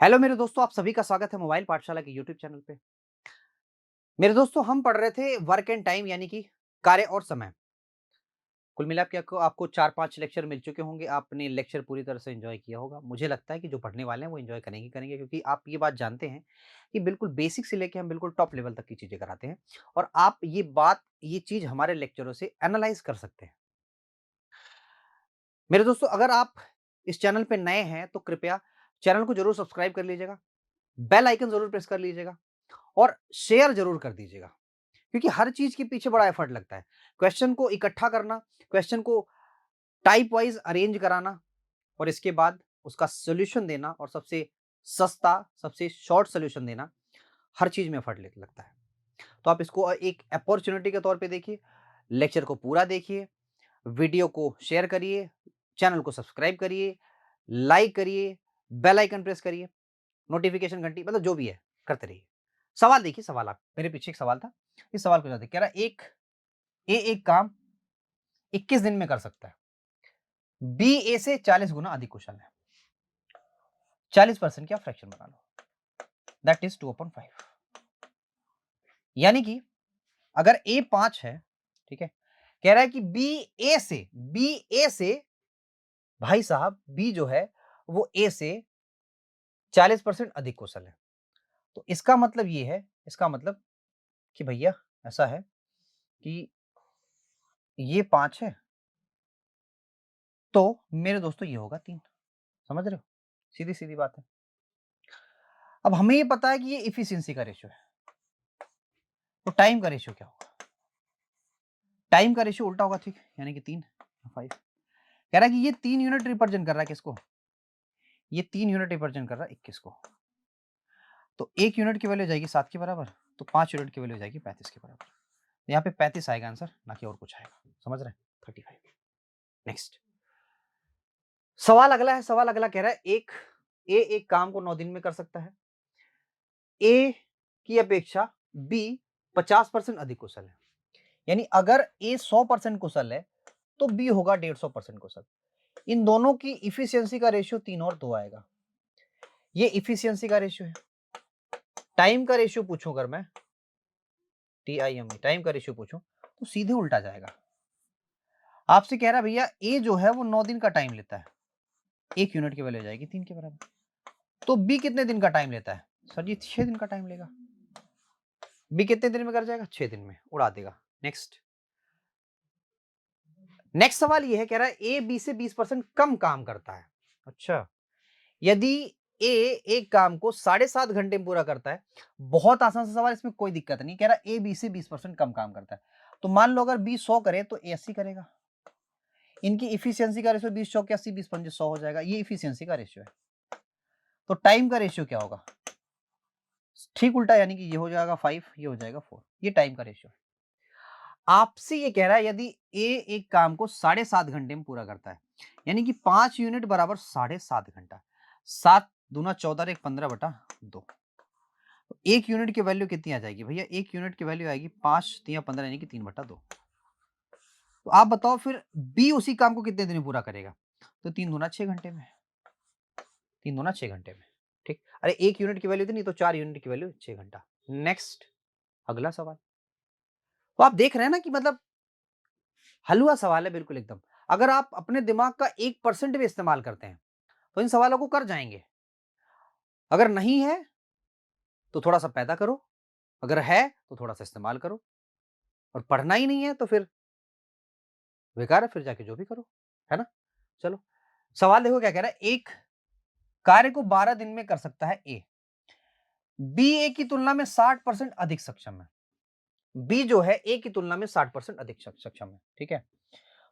Hello मेरे दोस्तों, आप सभी का स्वागत है मोबाइल पाठशाला के यूट्यूब चैनल पे। मेरे दोस्तों, हम पढ़ रहे थे वर्क एंड टाइम यानी कि कार्य और समय। कुल मिला के आपको आपको 4-5 लेक्चर मिल चुके होंगे। आपने लेक्चर पूरी तरह से एन्जॉय किया होगा। मुझे लगता है कि जो पढ़ने वाले हैं वो एन्जॉय करेंगे ही करेंगे, क्योंकि आप ये बात जानते हैं कि बिल्कुल बेसिक से लेके हम बिल्कुल टॉप लेवल तक की चीज़ें कराते हैं और आप ये चीज़ हमारे लेक्चरों से एनालाइज़ कर सकते हैं। मेरे दोस्तों, अगर आप इस चैनल पे नए हैं तो कृपया चैनल को ज़रूर सब्सक्राइब कर लीजिएगा, बेल आइकन ज़रूर प्रेस कर लीजिएगा और शेयर ज़रूर कर दीजिएगा। क्योंकि हर चीज़ के पीछे बड़ा एफर्ट लगता है। क्वेश्चन को इकट्ठा करना, क्वेश्चन को टाइप वाइज़ अरेंज कराना और इसके बाद उसका सॉल्यूशन देना और सबसे सस्ता, सबसे शॉर्ट सॉल्यूशन देना, हर चीज़ में एफर्ट ले लगता है। तो आप इसको एक अपॉर्च्युनिटी के तौर पे देखिए, लेक्चर को पूरा देखिए, वीडियो को शेयर करिए, चैनल को सब्सक्राइब करिए, लाइक करिए, बेल आइकन प्रेस करिए, नोटिफ़िकेशन घंटी मतलब जो भी है, करते रहिए। सवाल देखिए, सवाल आप मेरे पीछे एक सवाल था, इस सवाल को ज़रा देखिए, कह रहा है एक काम 21 दिन में कर सकता है। बी ए से 40 गुना अधिक कुशल है। 40% की आप फ्रैक्शन बना लो, दैट इज 2/5। यानी कि अगर ए 5 है, ठीक है, कह रहा है कि बी ए से भाई साहब बी जो है वो ए से 40% अधिक कुशल है। तो इसका मतलब ये है, इसका मतलब कि भैया ऐसा है कि ये 5 है, तो मेरे दोस्तों ये होगा 3। समझ रहे हो? सीधी-सीधी बात है। अब हमें ये पता है कि ये एफिशिएंसी का रेशियो है। तो टाइम का रेशियो क्या होगा? टाइम का रेशियो उल्टा होगा, ठीक, यानी कि 3 5। कह रहा है कि ये 3 यूनिट रिप्रेजेंट कर रहा है किसको? ये 3 यूनिट रिप्रेजेंट कर रहा है 21 को। तो 1 यूनिट की वैल्यू हो जाएगी 7 के बराबर, तो 5 यूनिट की वैल्यू हो जाएगी 35 के बराबर। यहाँ पे 35 आएगा आंसर, ना कि और कुछ आएगा। समझ रहे हैं? 35। नेक्स्ट सवाल अगला है, सवाल अगला कह रहा है एक काम को 9 दिन में कर सकता है। ए की अपेक्षा बी 50% अधिक कुशल है। यानी अगर ए 100% कुशल है, तो बी होगा 150% कुशल। इन दोनों की इफिशियंसी का रेशियो 3 और 2 आएगा। ये इफिशियंसी का रेशियो है। टाइम का रेशियो पूछूं अगर मैं, TIME टाइम का रेशियो पूछूं, तो सीधे उल्टा जाएगा। आपसे कह रहा है भैया ए जो है वो 9 दिन का टाइम लेता है, 1 यूनिट की वैल्यू हो जाएगी 3 के बराबर। तो बी कितने दिन का टाइम लेता है? सर जी 6 दिन का टाइम लेगा। बी कितने दिन में कर जाएगा? 6 दिन में उड़ा देगा। नेक्स्ट नेक्स्ट सवाल ये है, कह रहा है ए बी से 20% कम काम करता है। अच्छा, यदि ए एक काम को 7.5 घंटे में पूरा करता है, बहुत आसान सा सवाल, इसमें कोई दिक्कत नहीं। कह रहा है ए बी से 20% कम काम करता है, तो मान लो अगर बी 100 करे तो ए 80 करेगा। इनकी इफिशियंसी का रेशियो 20 चौके 80, 20 पंजे 100 हो जाएगा। ये इफिशियंसी का रेशियो है। तो टाइम का रेशियो क्या होगा? ठीक उल्टा, यानी कि ये हो जाएगा 5, ये हो जाएगा 4। ये टाइम का रेशियो है। आपसे ये कह रहा है यदि ए एक काम को 7.5 घंटे में पूरा करता है, यानी कि 5 यूनिट बराबर 7.5 घंटा। 7 दूना 14 एक 15/2। तो 1 यूनिट की वैल्यू कितनी आ जाएगी भैया? 1 यूनिट की वैल्यू आएगी 5 तिया 15 यानी कि 3/2। तो आप बताओ फिर बी उसी काम को कितने दिन में पूरा करेगा? तो 3 दूना 6 घंटे में। 3 दूना 6 घंटे में। ठीक। अरे 1 यूनिट की वैल्यू इतनी, तो 4 यूनिट की वैल्यू 6 घंटा। नेक्स्ट अगला सवाल। तो आप देख रहे हैं ना कि मतलब हलवा सवाल है बिल्कुल एकदम। अगर आप अपने दिमाग का 1% भी इस्तेमाल करते हैं, तो इन सवालों को कर जाएँगे। अगर नहीं है, तो थोड़ा-सा पैदा करो, अगर है, तो थोड़ा-सा इस्तेमाल करो और पढ़ना ही नहीं है, तो फिर बेकार है, फिर जाके जो भी करो, है ना? चलो, सवाल देखो क्या कह रहा है, एक कार्य को 12 दिन में कर सकता है ए। बी ए की तुलना में 60% अधिक सक्षम है। बी जो है ए की तुलना में 60% अधिक सक्षम है, ठीक है?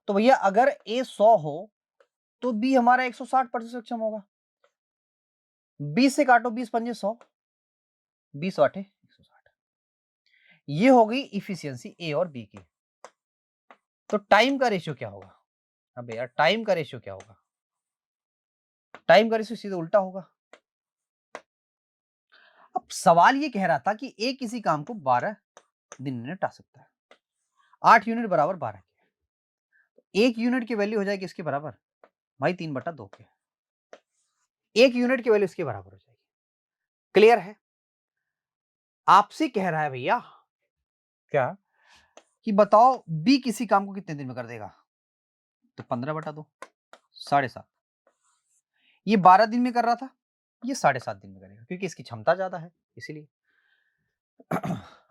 तो भैया अगर ए 100 हो, तो बी हमारा 160% सक्षम होगा। 20 से काटो, 20 पंजे 100, 20 आठे 160। ये हो गई इफिशियंसी ए और बी की। तो टाइम का रेशियो क्या होगा? अबे यार टाइम का रेशियो क्या होगा? टाइम का रेशियो सीधे उल्टा होगा। अब सवाल ये कह रहा था कि ए किसी काम को 12 दिन में निपटा सकता है। 8 यूनिट बराबर 12 के। 1 यूनिट की वैल्यू हो जाएगी इसके बराबर, भाई 3/2 के। 1 यूनिट की वैल्यू इसके बराबर हो जाएगी। क्लियर है? आपसे कह रहा है भैया क्या कि बताओ बी किसी काम को कितने दिन में कर देगा? तो 15/2, 7.5। ये 12 दिन में कर रहा था, ये 7.5 दिन में करेगा क्योंकि इसकी क्षमता ज्यादा है इसीलिए।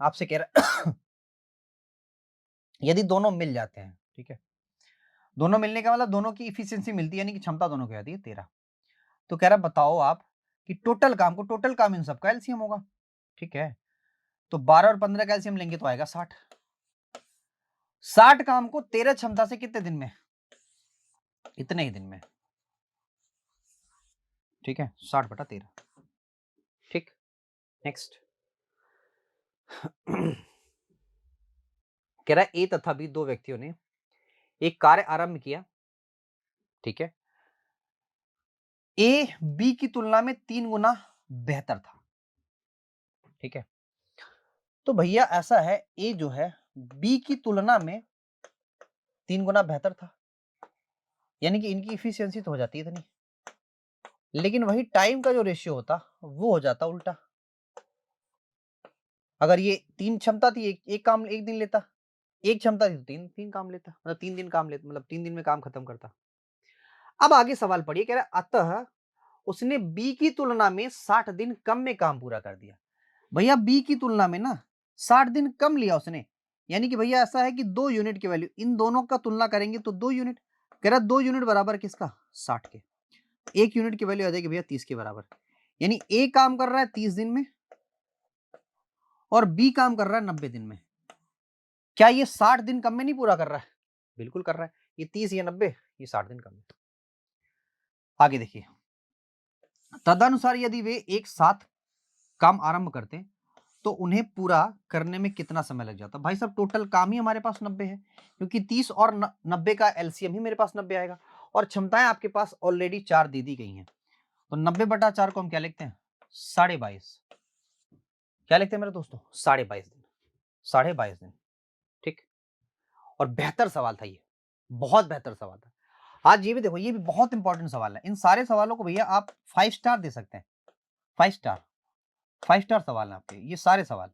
आपसे कह रहा यदि दोनों मिल जाते हैं, ठीक है, दोनों मिलने का मतलब दोनों की इफिशियंसी मिलती है, यानी कि क्षमता दोनों की आती है 13। तो कह रहा बताओ आप कि टोटल काम इन सबका एलसीएम होगा, ठीक है। तो 12 और 15 का एलसीएम लेंगे तो आएगा 60। 60 काम को 13 क्षमता से कितने दिन में? इतने ही दिन में, ठीक है, 60/13। ठीक, नेक्स्ट। कह रहा है ए तथा बी दो व्यक्तियों ने एक कार्य आरंभ किया, ठीक है। ए बी की तुलना में 3 गुना बेहतर था, ठीक है। तो भैया ऐसा है, ए जो है बी की तुलना में 3 गुना बेहतर था, यानी कि इनकी इफिशियंसी तो हो जाती है इतनी, लेकिन वही टाइम का जो रेशियो होता वो हो जाता उल्टा। अगर ये 3 क्षमता थी, एक काम 1 दिन लेता, एक क्षमता थी तो 3 काम लेता, मतलब 3 दिन काम लेता, मतलब 3 दिन में काम खत्म करता। अब आगे सवाल पढ़िए, कह रहा है अतः उसने बी की तुलना में 60 दिन कम में काम पूरा कर दिया। भैया बी की तुलना में ना 60 दिन कम लिया उसने, यानी कि भैया ऐसा है कि 2 यूनिट की वैल्यू, इन दोनों का तुलना करेंगे तो 2 यूनिट। कह रहा 2 यूनिट बराबर किसका? 60 के। 1 यूनिट की वैल्यू आ जाएगी भैया 30 के बराबर, यानी ए काम कर रहा है 30 दिन में और बी काम कर रहा है 90 दिन में। क्या ये 60 दिन कम में नहीं पूरा कर रहा है? बिल्कुल कर रहा है। ये 30, ये 90, ये 60 दिन कम है। आगे देखिए, तदनुसार यदि वे एक साथ काम आरंभ करते तो उन्हें पूरा करने में कितना समय लग जाता? भाई साहब टोटल काम ही हमारे पास 90 है, क्योंकि 30 और 90 का एलसीएम ही मेरे पास 90 आएगा, और क्षमताएं आपके पास ऑलरेडी 4 दे दी गई हैं। तो 90/4 को हम क्या लिखते हैं? 22.5। क्या लिखते हैं मेरे दोस्तों? 22.5 दिन। 22.5 दिन, ठीक। और बेहतर सवाल था ये, बहुत बेहतर सवाल था। आज ये भी देखो, ये भी बहुत इंपॉर्टेंट सवाल है। इन सारे सवालों को भैया आप 5 स्टार दे सकते हैं। 5 स्टार, 5 स्टार सवाल है आपके ये सारे सवाल।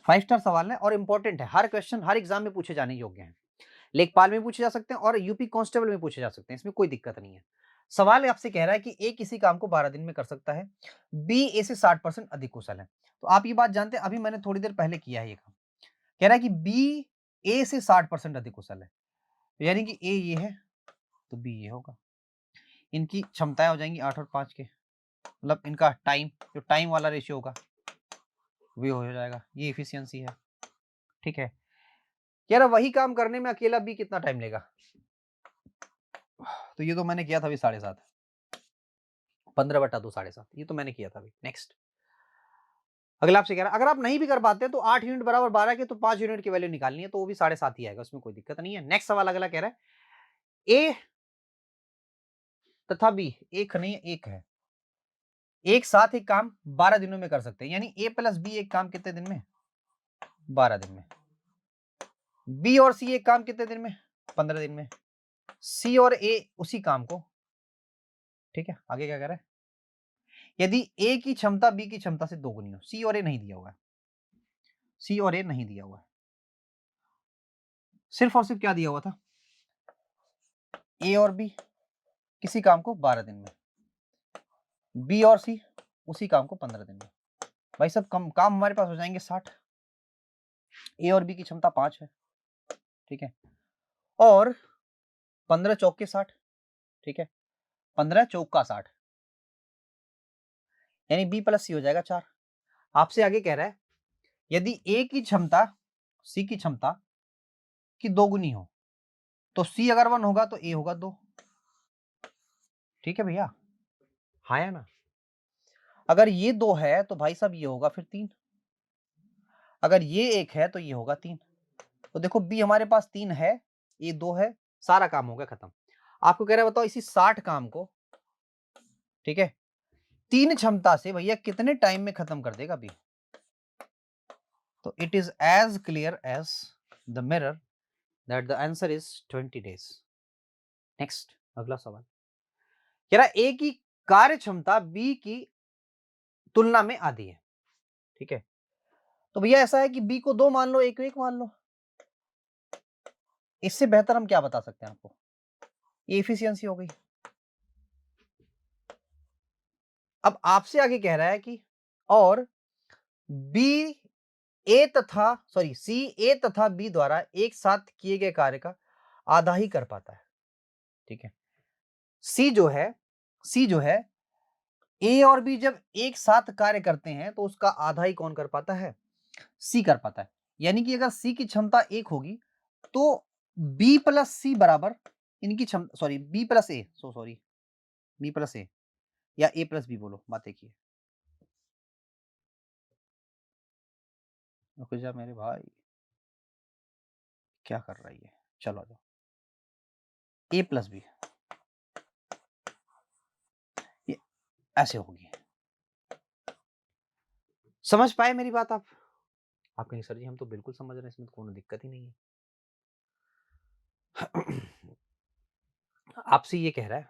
5 स्टार सवाल है और इंपॉर्टेंट है, हर क्वेश्चन हर एग्जाम में पूछे जाने योग्य हैं। लेखपाल में पूछे जा सकते हैं और यूपी कांस्टेबल में पूछे जा सकते हैं, इसमें कोई दिक्कत नहीं है। सवाल आपसे कह रहा है कि ए किसी काम को 12 दिन में कर सकता है, बी ए से 60% अधिक कुशल है। तो आप ये बात जानते हैं, अभी मैंने थोड़ी देर पहले किया है ये काम। कह रहा है कि बी ए से 60% अधिक कुशल है, यानी कि ए ये है तो बी ये होगा। इनकी क्षमताएं हो जाएंगी 8 और 5 के, मतलब इनका टाइम, जो टाइम वाला रेशियो होगा वो हो जाएगा, ये इफिशियंसी है, ठीक है। यार वही काम करने में अकेला बी कितना टाइम लेगा? तो ये तो मैंने किया था अभी 7.5, 15/2 7.5, ये तो मैंने किया था अभी। नेक्स्ट, अगला आपसे कह रहा है अगर आप नहीं भी कर पाते तो 8 यूनिट बराबर 12 के, तो 5 यूनिट की वैल्यू निकालनी है तो वो भी 7.5 ही आएगा, उसमें कोई दिक्कत नहीं है। नेक्स्ट सवाल अगला कह रहा है ए तथा बी एक नहीं एक है, एक साथ एक काम 12 दिनों में कर सकते हैं, यानी ए प्लस बी एक काम कितने दिन में? 12 दिन में। बी और सी एक काम कितने दिन में? 15 दिन में। सी और ए उसी काम को, ठीक है। आगे क्या कह रहा है? यदि ए की क्षमता बी की क्षमता से दोगुनी हो, सी और ए नहीं दिया हुआ है, सी और ए नहीं दिया हुआ है, सिर्फ और सिर्फ क्या दिया हुआ था? ए और बी किसी काम को 12 दिन में, बी और सी उसी काम को 15 दिन में। भाई सब कम काम हमारे पास हो जाएंगे 60। ए और बी की क्षमता 5 है, ठीक है, और 15 चौक के 60, ठीक है, 15 चौक का 60, यानी बी प्लस सी हो जाएगा 4। आपसे आगे कह रहा है यदि ए की क्षमता सी की क्षमता की दोगुनी हो तो सी अगर 1 होगा तो ए होगा 2, ठीक है भैया, हाँ या ना? अगर ये 2 है तो भाई साहब ये होगा फिर 3, अगर ये 1 है तो ये होगा 3। तो देखो बी हमारे पास 3 है, ये 2 है, सारा काम हो गया खत्म। आपको कह रहा है बताओ इसी 60 काम को, ठीक है, 3 क्षमता से भैया कितने टाइम में खत्म कर देगा बी? तो it is as clear as the mirror that the answer is 20 days. Next, अगला सवाल कह रहा है ए की कार्य क्षमता बी की तुलना में आधी है, ठीक है। तो भैया ऐसा है कि बी को 2 मान लो, ए को 1 मान लो। इससे बेहतर हम क्या बता सकते हैं आपको? ये एफिशिएंसी हो गई। अब आपसे आगे कह रहा है कि और बी सी ए तथा बी द्वारा एक साथ किए गए कार्य का आधा ही कर पाता है, ठीक है। सी जो है सी जो है ए और बी जब एक साथ कार्य करते हैं तो उसका आधा ही कौन कर पाता है? सी कर पाता है। यानी कि अगर सी की क्षमता 1 होगी तो बी प्लस सी बराबर इनकी क्षमता, सॉरी बी प्लस ए, सॉरी बी प्लस ए या ए प्लस बी, बोलो बात एक ही है। रुक जा मेरे भाई, क्या कर रही है? चलो आ जाओ। ए प्लस बी ये ऐसे होगी। समझ पाए मेरी बात आप? आप कहेंगे सर जी हम तो बिल्कुल समझ रहे हैं, इसमें तो कोई दिक्कत ही नहीं है। आपसे ये कह रहा है,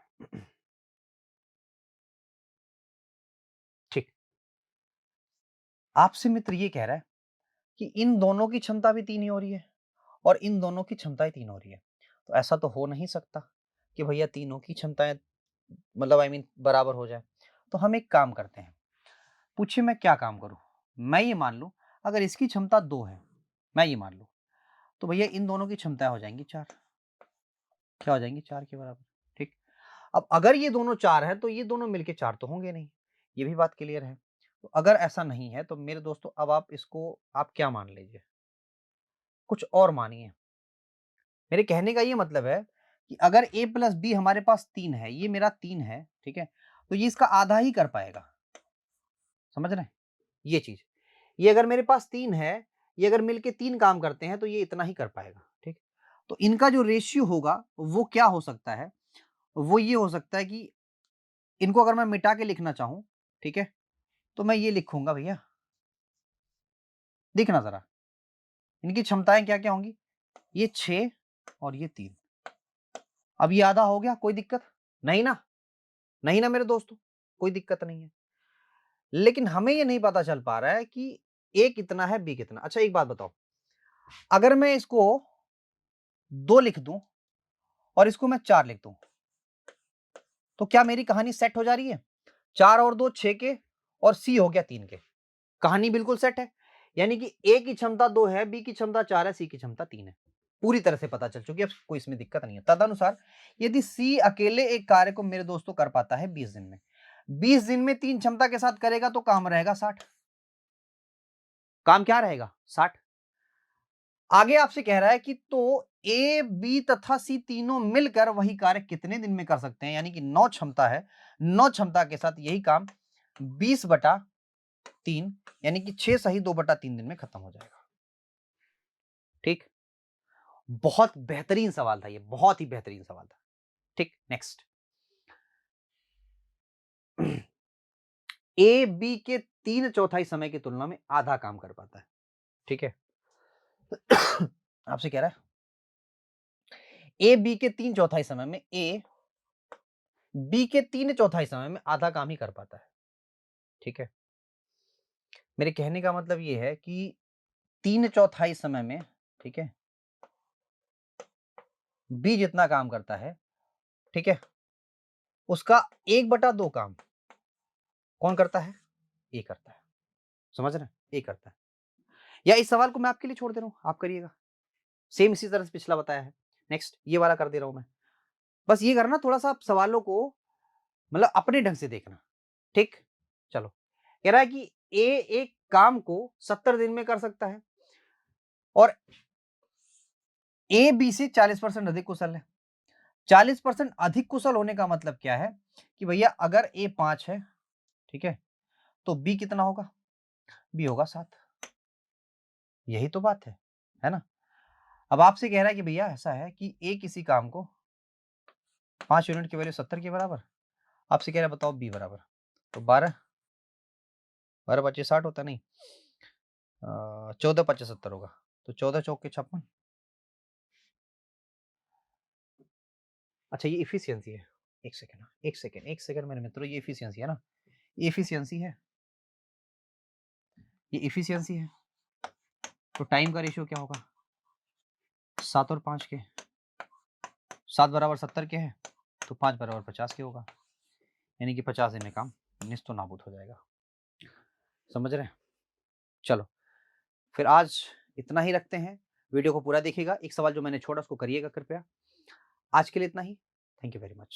ठीक, आपसे मित्र ये कह रहा है कि इन दोनों की क्षमता भी 3 ही हो रही है और इन दोनों की क्षमताएं 3 हो रही है। तो ऐसा तो हो नहीं सकता कि भैया तीनों की क्षमताएं मतलब बराबर हो जाए। तो हम एक काम करते हैं, पूछिए मैं क्या काम करूं? मैं ये मान लूं अगर इसकी क्षमता 2 है, मैं ये मान लूं, तो भैया इन दोनों की क्षमताएं हो जाएंगी 4। क्या हो जाएंगी? 4 के बराबर, ठीक। अब अगर ये दोनों 4 है तो ये दोनों मिलके 4 तो होंगे नहीं, ये भी बात क्लियर है। तो अगर ऐसा नहीं है तो मेरे दोस्तों अब आप इसको आप क्या मान लीजिए, कुछ और मानिए। मेरे कहने का ये मतलब है कि अगर a प्लस बी हमारे पास 3 है, ये मेरा 3 है, ठीक है, तो ये इसका आधा ही कर पाएगा। समझ रहे हैं ये चीज? ये अगर मेरे पास 3 है, ये अगर मिलके 3 काम करते हैं तो ये इतना ही कर पाएगा, ठीक। तो इनका जो रेशियो होगा वो क्या हो सकता है? वो ये हो सकता है कि इनको अगर मैं मिटा के लिखना चाहूं, ठीक है, तो मैं ये लिखूंगा भैया, देखना जरा इनकी क्षमताएं क्या क्या होंगी। ये 6 और ये 3। अब ये आधा हो गया, कोई दिक्कत नहीं ना? नहीं ना मेरे दोस्तों, कोई दिक्कत नहीं है। लेकिन हमें ये नहीं पता चल पा रहा है कि ए कितना है, बी कितना। अच्छा एक बात बताओ, अगर मैं इसको 2 लिख दूं और इसको मैं 4 लिख दूं, तो क्या मेरी कहानी सेट हो जा रही है? 4 और 2 6 के और सी हो गया 3 के, कहानी बिल्कुल सेट है। यानी कि ए की क्षमता 2 है, बी की क्षमता 4 है, सी की क्षमता 3 है। पूरी तरह से पता चल चुकी है, अब कोई इसमें दिक्कत नहीं है। तदनुसार यदि सी अकेले एक कार्य को मेरे दोस्तों कर पाता है 20 दिन में, 20 दिन में 3 क्षमता के साथ करेगा तो काम रहेगा 60। काम क्या रहेगा? 60। आगे आपसे कह रहा है कि तो ए बी तथा सी तीनों मिलकर वही कार्य कितने दिन में कर सकते हैं? यानी कि 9 क्षमता है, 9 क्षमता के साथ यही काम 20/3 यानी कि 6 सही 2/3 दिन में खत्म हो जाएगा, ठीक। बहुत बेहतरीन सवाल था ये, बहुत ही बेहतरीन सवाल था, ठीक। नेक्स्ट, ए बी के 3/4 समय की तुलना में आधा काम कर पाता है, ठीक है। आपसे कह रहा है ए बी के 3/4 समय में ए बी के 3/4 समय में आधा काम ही कर पाता है, ठीक है। मेरे कहने का मतलब ये है कि 3/4 समय में, ठीक है, बी जितना काम करता है, ठीक है, उसका 1/2 काम कौन करता है? ए करता है। समझ रहे हैं? ए करता है। या इस सवाल को मैं आपके लिए छोड़ दे रहा हूं, आप करिएगा। सेम इसी तरह से पिछला बताया है। नेक्स्ट ये वाला कर दे रहा हूं मैं। बस ये करना, थोड़ा सा आप सवालों को मतलब अपने ढंग से देखना, ठीक। चलो, कह रहा है कि ए एक काम को 70 दिन में कर सकता है और ए बी से 40% अधिक कुशल है। 40% अधिक कुशल होने का मतलब क्या है कि भैया अगर ए 5 है, ठीक है, तो बी कितना होगा? बी होगा 7। यही तो बात है ना? अब आपसे कह रहा है कि भैया ऐसा है कि ए किसी काम को 5 यूनिट की वैल्यू 70 के बराबर, आपसे कह रहा है बताओ बी बराबर, तो 12 12 25 60 होता नहीं, 14 25 70 होगा, तो 14 चौक के 56। अच्छा ये इफिशियंसी है। एक सेकंड, एक सेकंड, एक सेकंड मेरे मित्रों, ये इफिशियंसी है ना, ये इफिशियंसी है। ये एफिशिएंसी है। तो टाइम का रेशियो क्या होगा? 7 और 5 के, 7 बराबर 70 के है, तो 5 बराबर 50 के होगा, यानी कि 50 दिन में काम निस्तो नाबूद हो जाएगा। समझ रहे हैं? चलो, फिर आज इतना ही रखते हैं। वीडियो को पूरा देखिएगा, एक सवाल जो मैंने छोड़ा उसको करिएगा कृपया। आज के लिए इतना ही। Thank you very much.